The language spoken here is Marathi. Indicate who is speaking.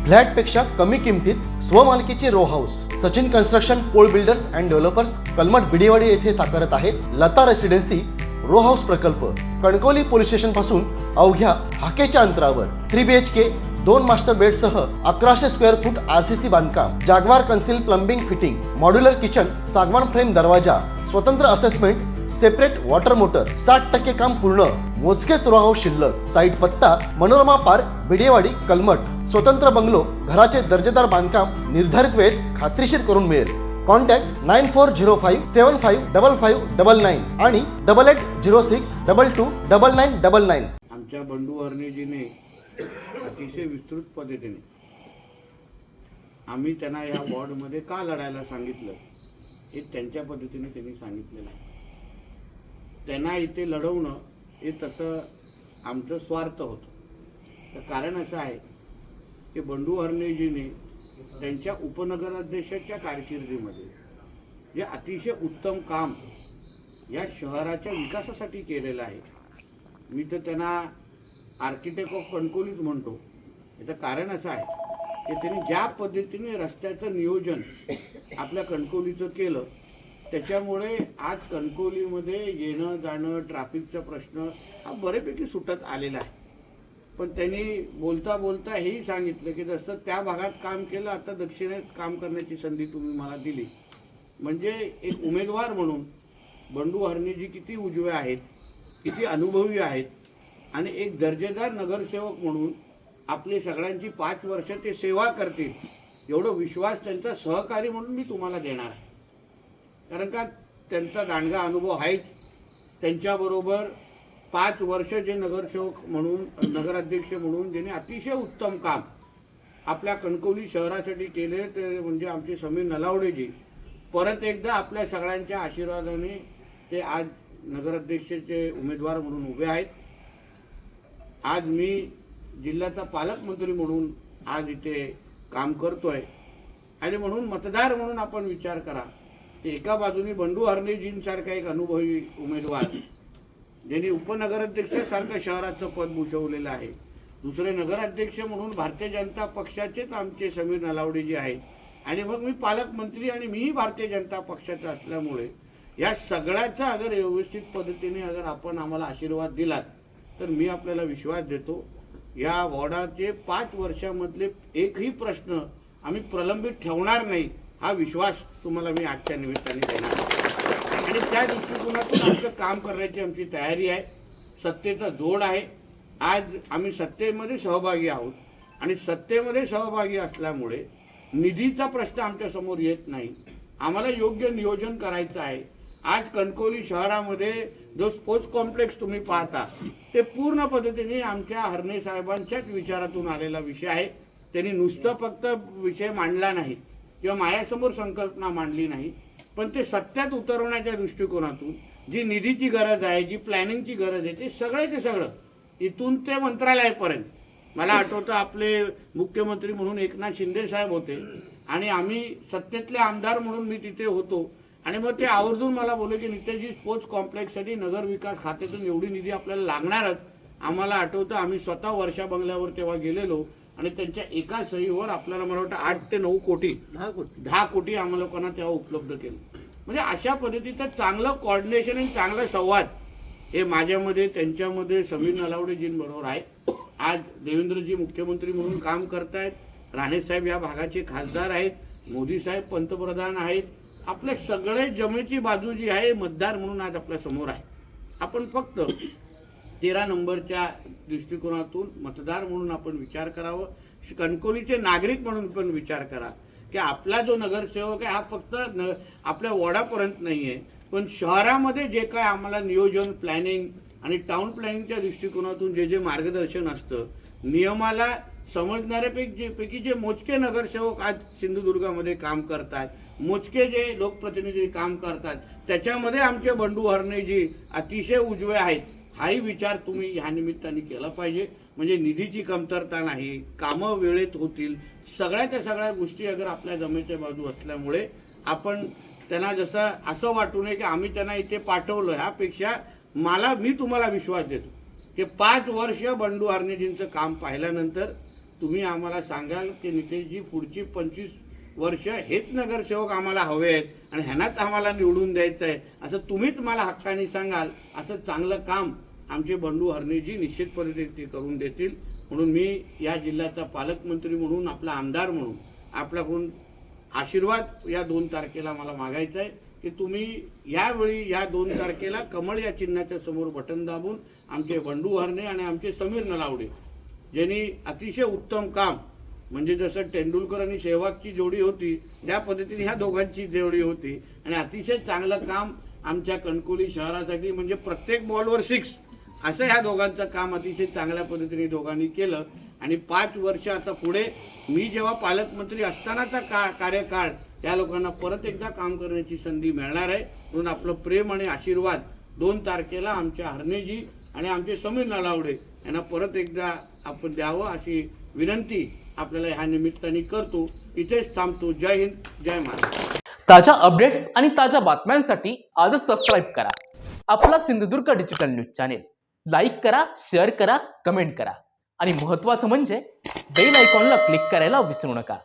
Speaker 1: फ्लॅटपेक्षा कमी किमतीत स्वमालकीचे row house Sachin construction Pol builders and developers Kalmath Bidewadi येथे साकारत आहे लता रेसिडेन्सी रो हाऊस प्रकल्प। कणकवली पोलीस स्टेशन पासून अवघ्या हाकेच्या अंतरावर 3 BHK 2 मास्टर बेड सह 1100 स्क्वेअर फूट RCC बांधकाम, जागवार concealed plumbing fitting, modular kitchen, सागवान फ्रेम दरवाजा, स्वतंत्र असेसमेंट, सेपरेट वॉटर मोटर, 60% काम पूर्ण, मोजकेच रो हाऊस शिल्लक। साईट पत्ता मनोरमा पार्क बिडेवाडी कलमठ। स्वतंत्र बंगलो, घराचे दर्जेदार बांधकाम निर्धारित वेळेत खात्रीशीर करून मिळेल। कॉन्टॅक्ट 9405755599 आणि 8806229999।
Speaker 2: आमच्या बंडू हरणेजीने अतिशय विस्तृत पद्धतीने आम्ही त्यांना या वॉर्डमध्ये का लढायला सांगितलं हे त्यांच्या पद्धतीने त्यांनी सांगितलेलं आहे। त्यांना इथे लढवणं हे तसं आमचं स्वार्थ होतं। तर कारण असं आहे की बंडू हरणेजीने त्यांच्या उपनगराध्यक्षाच्या कारकिर्दीमध्ये जे अतिशय उत्तम काम या शहराच्या विकासासाठी केलेलं आहे। मी तर त्यांना आर्किटेक्ट ऑफ कणकवलीच म्हणतो। याचं कारण असं आहे की त्यांनी ज्या पद्धतीने रस्त्याचं नियोजन आपल्या कणकवलीचं केलं त्याच्यामुळे आज कणकवलीमध्ये येणं जाणं ट्रॅफिकचा प्रश्न हा बऱ्यापैकी सुटत आलेला आहे। पण त्यांनी बोलता बोलता हेही सांगितलं की जसं त्या भागात काम केलं आता दक्षिणेत काम करण्याची संधी तुम्ही मला दिली। म्हणजे एक उमेदवार म्हणून बंडू हरणेजी किती उजवे आहेत, किती अनुभवी आहेत आणि एक दर्जेदार नगरसेवक म्हणून आपले सगळ्यांची 5 वर्ष ते सेवा करतील एवढा विश्वास त्यांचा सहकारी म्हणून मी तुम्हाला देणार आहे। कारण का त्यांचा दांडगा अनुभव आहेच। त्यांच्याबरोबर 5 वर्ष जे नगरसेवक म्हणून नगराध्यक्ष म्हणून ज्यांनी अतिशय उत्तम काम आपल्या कणकवली शहरासाठी केले ते म्हणजे आमचे समीर नलावडेजी परत एकदा आपल्या सगळ्यांच्या आशीर्वादाने ते आज नगराध्यक्षाचे उमेदवार म्हणून उभे आहेत। आज मी जिल्ह्याचा पालकमंत्री म्हणून आज इथे काम करतोय आणि म्हणून मतदार म्हणून आपण विचार करा की एका बाजूने बंडू हरणेजींसारखा एक अनुभवी उमेदवार ज्यांनी उपनगराध्यक्षासारखं शहराचं पद भूषवलेलं आहे, दुसरे नगराध्यक्ष म्हणून भारतीय जनता पक्षाचेच आमचे समीर नलावडेजी आहेत आणि मग मी पालकमंत्री आणि मीही भारतीय जनता पक्षाचा असल्यामुळे या सगळ्याचा अगर व्यवस्थित पद्धतीने अगर आपण आम्हाला आशीर्वाद दिलात तर मी आपल्याला विश्वास देतो या वॉर्डाचे 5 वर्षामधले एकही प्रश्न आम्ही प्रलंबित ठेवणार नाही हा विश्वास तुम्हाला मी आजच्या निमित्ताने देणार आणि त्या दृष्टिकोनातून आमचं काम करण्याची आमची तयारी आहे। सत्तेचा जोड आहे। आज आम्ही सत्तेमध्ये सहभागी आहोत आणि सत्तेमध्ये सहभागी असल्यामुळे निधीचा प्रश्न आमच्या समोर येत नाही। आम्हाला योग्य नियोजन करायचं आहे। आज कणकवली शहरामध्ये जो स्पोर्ट्स कॉम्प्लेक्स तुम्ही पाहता ते पूर्ण पद्धतीने आमच्या हरणे साहेबांच्याच विचारातून आलेला विषय आहे। त्यांनी नुसतं फक्त विषय मांडला नाही किंवा माझ्यासमोर संकल्पना मांडली नाही, पण ते सत्यात उतरवण्याच्या दृष्टिकोनातून जी निधीची गरज आहे, जी प्लॅनिंगची गरज आहे, ते सगळं इथून ते मंत्रालयापर्यंत मला आठवतं आपले मुख्यमंत्री म्हणून एकनाथ शिंदे साहेब होते आणि आम्ही सत्तेतले आमदार म्हणून मी तिथे होतो आणि मग ते आवर्जून मला बोलले की नितेशजी स्पोर्ट्स कॉम्प्लेक्ससाठी नगर विकास खात्यातून एवढी निधी आपल्याला लागणारच। आम्हाला आठवतं आम्ही स्वतः वर्षा बंगल्यावर तेव्हा गेलेलो आणि त्यांच्या एका सहीवर आपल्याला मला वाटतं 8 ते 9 कोटी 10 कोटी आम्हाला लोकांना तेव्हा उपलब्ध केलं। म्हणजे अशा पद्धतीचं चांगलं कोऑर्डिनेशन आणि चांगला संवाद हे माझ्यामध्ये त्यांच्यामध्ये समीर नलावडेजींबरोबर आहे। आज देवेंद्रजी मुख्यमंत्री म्हणून काम करतायत, राणेसाहेब या भागाचे खासदार आहेत, मोदी साहेब पंतप्रधान आहेत। आपल्या सगळे जमेची बाजू जी आहे मतदार म्हणून आज आपल्या समोर आहे। आपण फक्त 13 नंबरच्या दृष्टिकोनातून मतदार म्हणून आपण विचार करावं, कणकवलीचे नागरिक म्हणून पण विचार करा की आपला जो नगरसेवक आहे हा फक्त आपल्या वॉर्डापर्यंत नाही आहे, पण शहरामध्ये जे काय आम्हाला नियोजन प्लॅनिंग आणि टाउन प्लॅनिंगच्या दृष्टिकोनातून जे मार्गदर्शन असतं, नियमाला समजणाऱ्यापैकी जे मोजके नगरसेवक आज सिंधुदुर्गामध्ये काम करतात, मोजके जे लोकप्रतिनिधी काम करतात, त्याच्यामध्ये आमचे बंडू हरणेजी अतिशय उजवे आहेत हाही विचार तुम्ही ह्या निमित्ताने केला पाहिजे। म्हणजे निधीची कमतरता नाही, कामं वेळेत होतील, सगळ्याच्या सगळ्या गोष्टी अगर आपल्या जमेच्या बाजू असल्यामुळे आपण त्यांना जसं असं वाटू नये की आम्ही त्यांना इथे पाठवलं, ह्यापेक्षा मी तुम्हाला विश्वास देतो की 5 वर्ष बंडू हरणेजींचं काम पाहिल्यानंतर तुम्ही आम्हाला सांगाल की नितेशजी पुढची 25 वर्ष हेच नगरसेवक आम्हाला हवे आहेत आणि ह्यांनाच आम्हाला निवडून द्यायचं आहे असं तुम्हीच मला हक्काने सांगाल, असं चांगलं काम आमचे बंडू हरणेजी निश्चितपणे ते करून देतील. म्हणून मी या जिल्ह्याचा पालकमंत्री म्हणून, आपला आमदार म्हणून आपल्याकडून आशीर्वाद या 2 तारखेला मला मागायचा आहे की तुम्ही यावेळी या 2 तारखेला कमळ या चिन्हाच्या समोर बटन दाबून आमचे बंडू हरणे आणि आमचे समीर नलावडे ज्यांनी अतिशय उत्तम काम, म्हणजे जसं तेंडुलकर आणि सेहवागची जोडी होती त्या पद्धतीने ह्या दोघांची जोडी होती आणि अतिशय चांगलं काम आमच्या कणकवली शहरासाठी, म्हणजे प्रत्येक बॉलवर 6 असं ह्या दोघांचं काम अतिशय चांगल्या पद्धतीने दोघांनी केलं. आणि 5 वर्ष आता पुढे मी जेव्हा पालकमंत्री असतानाचा कार्यकाळ त्या लोकांना परत एकदा काम करण्याची संधी मिळणार आहे. म्हणून आपलं प्रेम आणि आशीर्वाद 2 तारखेला आमच्या हरणेजी आणि आमचे समीर नलावडे यांना परत एकदा आपण द्यावं अशी विनंती आपल्याला ह्या निमित्ताने करतो. इथेच थांबतो. जय हिंद, जय महाराष्ट्र.
Speaker 3: ताज्या अपडेट्स आणि ताज्या बातम्यांसाठी आजच सबस्क्राईब करा आपला Sindhudurg digital news channel. Like करा, शेअर करा, कमेंट करा आणि महत्त्वाचं म्हणजे बेल आयकॉनला क्लिक करायला विसरू नका.